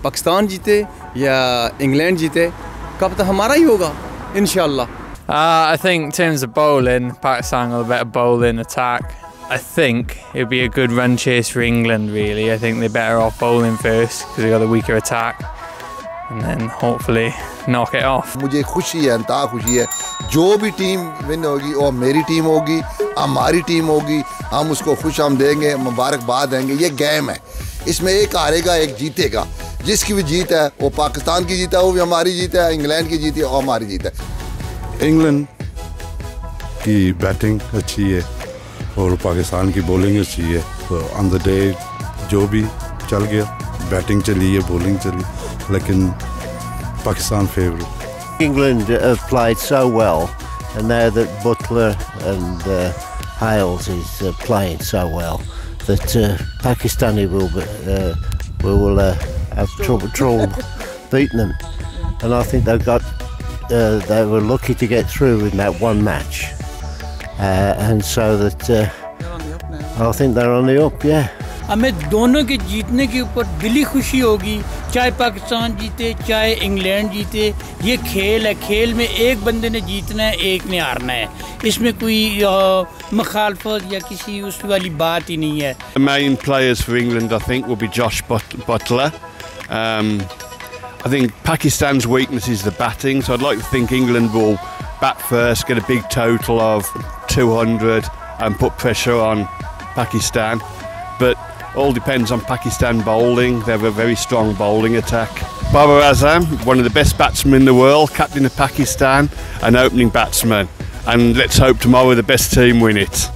پاکستان جیتے یا انگلینڈ جیتے کب تک ہمارا ہی ہوگا انشاءاللہ. I think in terms of bowling, Pakistan got a better bowling attack. I think it'd be a good run chase for England really. I think they're better off bowling first because they got the weaker attack and then hopefully knock it off. مجھے خوشی ہے, انتہا خوشی ہے, جو بھی team one ہوگی وہ میری ٹیم ہوگی, ہماری ٹیم ہوگی, ہم اس کو خوش ہم دیں گے, مبارکباد دیں گے. یہ گیم ہے, اس میں ایک ہارے گا ایک جیتے گا. جس کی بھی جیت ہے وہ پاکستان کی جیت ہے, وہ بھی ہماری جیت ہے, انگلینڈ کی جیت ہے اور ہماری جیت ہے. انگلینڈ کی بیٹنگ اچھی ہے اور پاکستان کی بولنگ اچھی ہے. تو آن دا ڈے جو بھی چل گیا, بیٹنگ چلی ہے, بولنگ چلی, لیکن Pakistan favourite. England have played so well, and now that Butler and Hales is playing so well, that Pakistani will have trouble beating them. And I think they were lucky to get through in that one match, and so that I think they're on the up. Yeah. ہمیں دونوں کے جیتنے کے اوپر دلی خوشی ہوگی, چاہے پاکستان جیتے چاہے انگلینڈ جیتے. یہ کھیل ہے, کھیل میں ایک بندے نے جیتنا ہے, ایک نے ہارنا ہے. اس میں کوئی مخالفت یا کسی اس والی بات ہی نہیں ہے. The main players for England I think will be Josh Butler. I think Pakistan's weakness is the batting, so I'd like to think England will bat first, get a big total of 200 and put pressure on Pakistan. But all depends on Pakistan bowling. They have a very strong bowling attack. Babar Azam, one of the best batsmen in the world, captain of Pakistan and opening batsman. And let's hope tomorrow the best team win it.